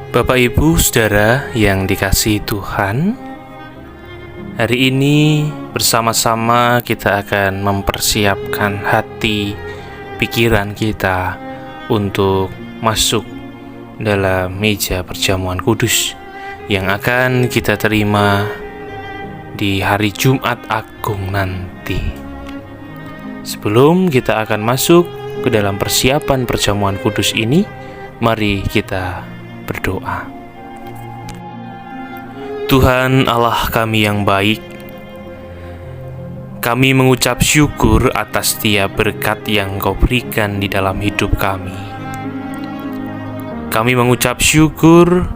Bapak, Ibu, Saudara yang dikasihi Tuhan, hari ini bersama-sama kita akan mempersiapkan hati, pikiran kita untuk masuk dalam meja perjamuan kudus yang akan kita terima di hari Jumat Agung nanti. Sebelum kita akan masuk ke dalam persiapan perjamuan kudus ini, mari kita berdoa. Tuhan Allah kami yang baik, kami mengucap syukur atas setiap berkat yang Kau berikan di dalam hidup kami. Kami mengucap syukur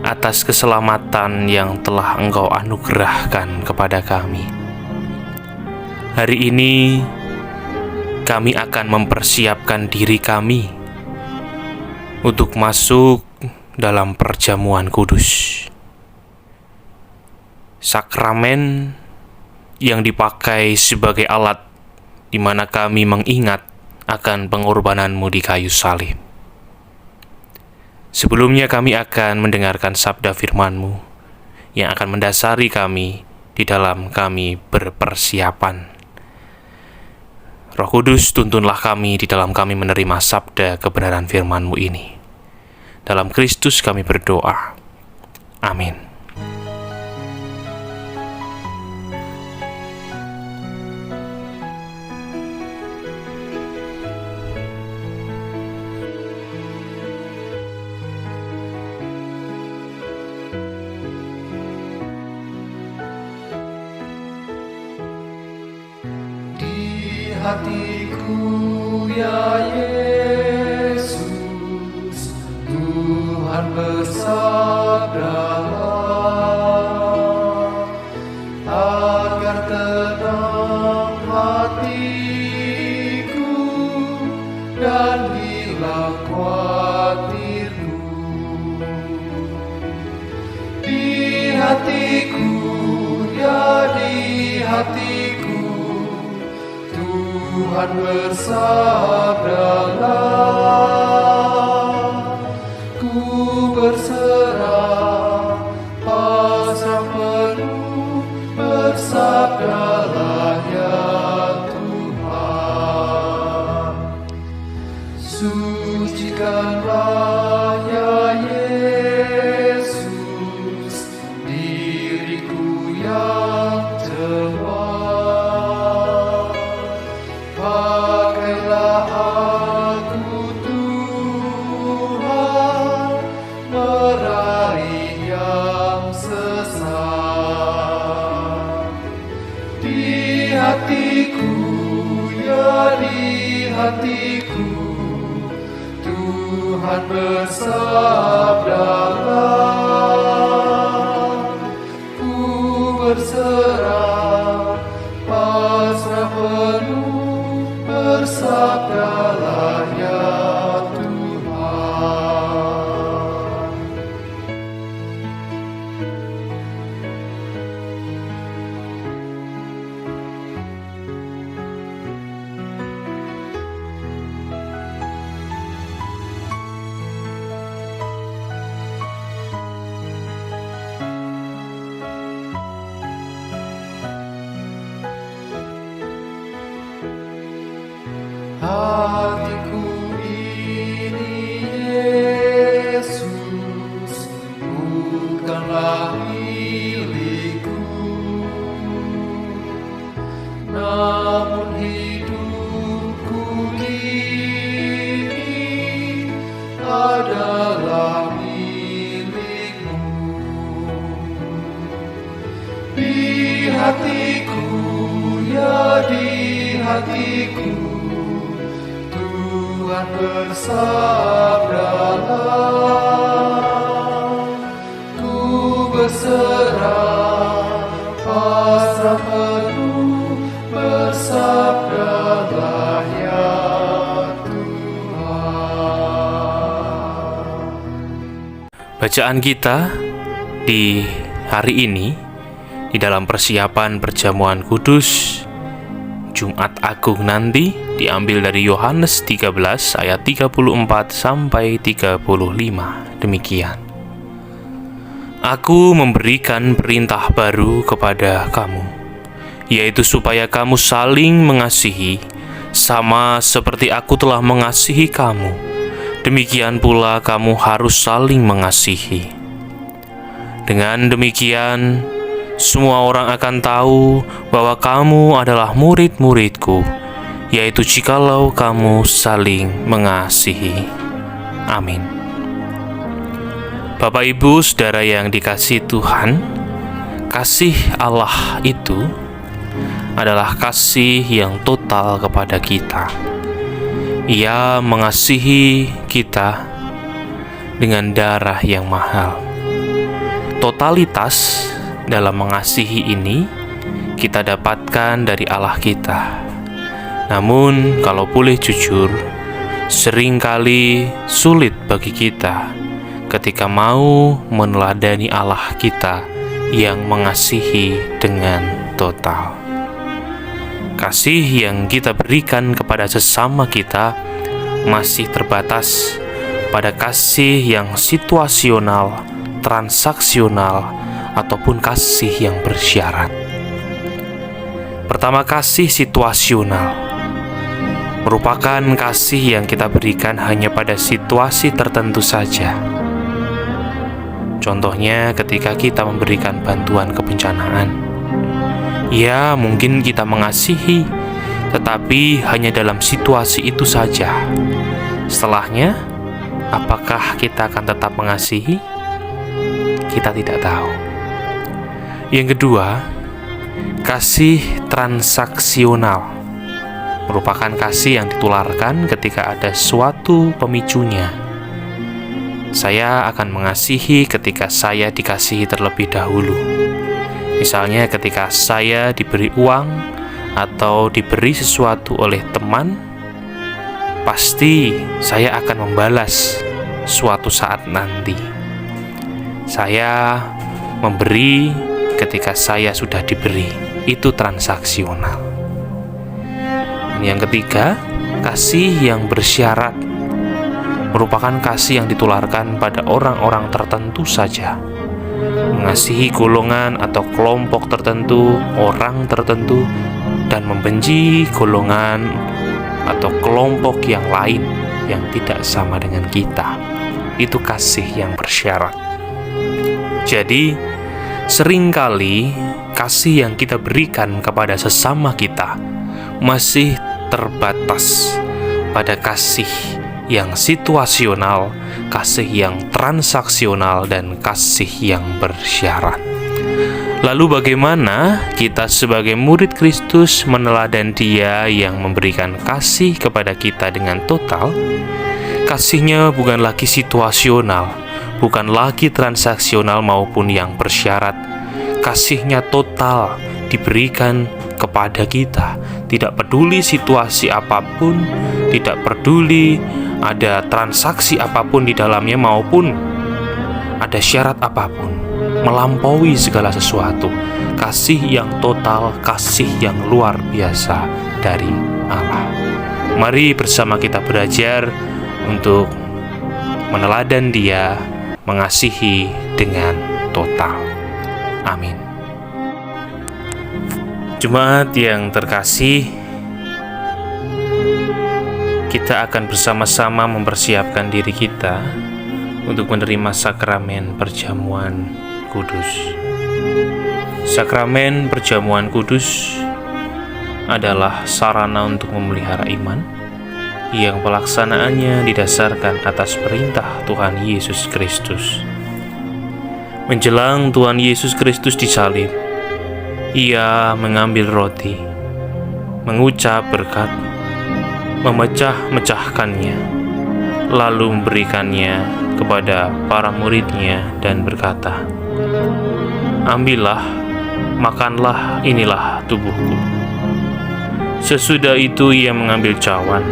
atas keselamatan yang telah Engkau anugerahkan kepada kami. Hari ini kami akan mempersiapkan diri kami untuk masuk dalam perjamuan kudus, sakramen yang dipakai sebagai alat di mana kami mengingat akan pengorbanan-Mu di kayu salib. Sebelumnya kami akan mendengarkan sabda firman-Mu yang akan mendasari kami di dalam kami berpersiapan. Roh Kudus, tuntunlah kami di dalam kami menerima sabda kebenaran firman-Mu ini. Dalam Kristus kami berdoa. Amin. Di hatiku ya Yesus, Tuhan bersabdalah, agar tenang hatiku dan hilang khawatirku. Di hatiku, ya di hatiku, Tuhan bersabdalah, ku berserah, pasrah penuh, bersabdalah ya Tuhan. Sucikanlah ya Yesus diriku yang lemah, pakailah aku Tuhan, meraih yang sesat. Di hatiku, ya di hatiku, Tuhan bersabdalah, ku berserah, pasrah penuh, bersabdalah ya Tuhan. Hatiku ini Yesus, bukanlah milikku, namun hidupku ini adalah milik-Mu. Di hatiku, ya di hatiku, Tuhan bersabdalah, ku berserah, pasrah penuh, bersabdalah ya Tuhan. Bacaan kita di hari ini di dalam persiapan perjamuan kudus Jumat Agung nanti diambil dari Yohanes 13 ayat 34 sampai 35. Demikian. Aku memberikan perintah baru kepada kamu, yaitu supaya kamu saling mengasihi, sama seperti aku telah mengasihi kamu. Demikian pula kamu harus saling mengasihi. Dengan demikian, semua orang akan tahu bahwa kamu adalah murid-muridku, yaitu jikalau kamu saling mengasihi. Amin. Bapak, Ibu, Saudara yang dikasihi Tuhan, kasih Allah itu adalah kasih yang total kepada kita. Ia mengasihi kita dengan darah yang mahal. Totalitas dalam mengasihi ini kita dapatkan dari Allah kita. Namun, kalau boleh jujur, seringkali sulit bagi kita ketika mau meneladani Allah kita yang mengasihi dengan total. Kasih yang kita berikan kepada sesama kita masih terbatas pada kasih yang situasional, transaksional, ataupun kasih yang bersyarat. Pertama, kasih situasional merupakan kasih yang kita berikan hanya pada situasi tertentu saja. Contohnya ketika kita memberikan bantuan kebencanaan. Ya, mungkin kita mengasihi, tetapi hanya dalam situasi itu saja. Setelahnya, apakah kita akan tetap mengasihi? Kita tidak tahu. Yang kedua, kasih transaksional merupakan kasih yang ditularkan ketika ada suatu pemicunya. Saya akan mengasihi ketika saya dikasihi terlebih dahulu. Misalnya ketika saya diberi uang atau diberi sesuatu oleh teman, pasti saya akan membalas suatu saat nanti. Saya memberi ketika saya sudah diberi. Itu transaksional. Dan yang ketiga, kasih yang bersyarat merupakan kasih yang ditularkan pada orang-orang tertentu saja. Mengasihi golongan atau kelompok tertentu, orang tertentu, dan membenci golongan atau kelompok yang lain yang tidak sama dengan kita. Itu kasih yang bersyarat. Jadi, seringkali kasih yang kita berikan kepada sesama kita masih terbatas pada kasih yang situasional, kasih yang transaksional, dan kasih yang bersyarat. Lalu bagaimana kita sebagai murid Kristus meneladan Dia yang memberikan kasih kepada kita dengan total? Kasihnya bukan lagi situasional, bukan lagi transaksional maupun yang bersyarat. Kasihnya total diberikan kepada kita, tidak peduli situasi apapun, tidak peduli ada transaksi apapun di dalamnya maupun ada syarat apapun, melampaui segala sesuatu. Kasih yang total, kasih yang luar biasa dari Allah. Mari bersama kita belajar untuk meneladan Dia mengasihi dengan total. Amin. Jemaat yang terkasih, kita akan bersama-sama mempersiapkan diri kita untuk menerima sakramen perjamuan kudus. Sakramen perjamuan kudus adalah sarana untuk memelihara iman yang pelaksanaannya didasarkan atas perintah Tuhan Yesus Kristus. Menjelang Tuhan Yesus Kristus disalib, Ia mengambil roti, mengucap berkat, memecah-mecahkannya, lalu memberikannya kepada para murid-Nya dan berkata, "Ambillah, makanlah, inilah tubuhku." Sesudah itu Ia mengambil cawan,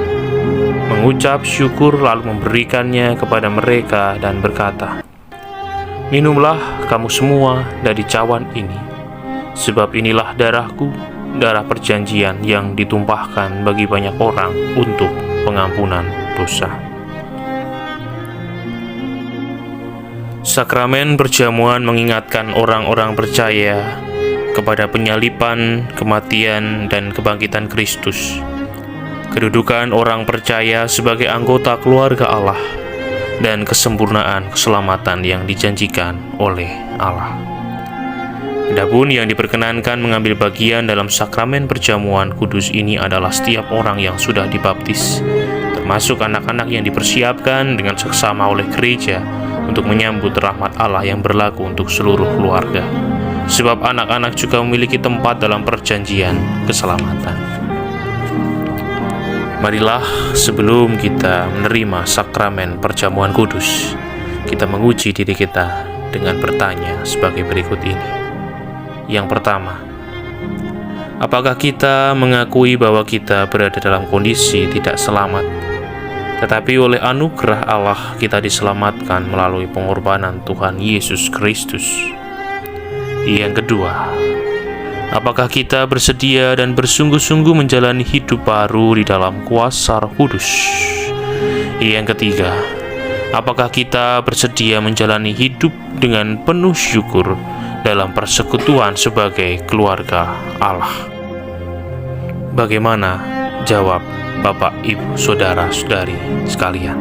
mengucap syukur, lalu memberikannya kepada mereka dan berkata, "Minumlah kamu semua dari cawan ini, sebab inilah darahku, darah perjanjian yang ditumpahkan bagi banyak orang untuk pengampunan dosa." Sakramen perjamuan mengingatkan orang-orang percaya kepada penyaliban, kematian, dan kebangkitan Kristus. Kedudukan orang percaya sebagai anggota keluarga Allah dan kesempurnaan keselamatan yang dijanjikan oleh Allah. Adapun yang diperkenankan mengambil bagian dalam sakramen perjamuan kudus ini adalah setiap orang yang sudah dibaptis, termasuk anak-anak yang dipersiapkan dengan seksama oleh gereja untuk menyambut rahmat Allah yang berlaku untuk seluruh keluarga. Sebab anak-anak juga memiliki tempat dalam perjanjian keselamatan. Marilah sebelum kita menerima sakramen perjamuan kudus, kita menguji diri kita dengan bertanya sebagai berikut ini. Yang pertama, apakah kita mengakui bahwa kita berada dalam kondisi tidak selamat, tetapi oleh anugerah Allah kita diselamatkan melalui pengorbanan Tuhan Yesus Kristus? Yang kedua, apakah kita bersedia dan bersungguh-sungguh menjalani hidup baru di dalam kuasa Roh Kudus? Yang ketiga, apakah kita bersedia menjalani hidup dengan penuh syukur dalam persekutuan sebagai keluarga Allah? Bagaimana jawab Bapak, Ibu, Saudara-saudari sekalian?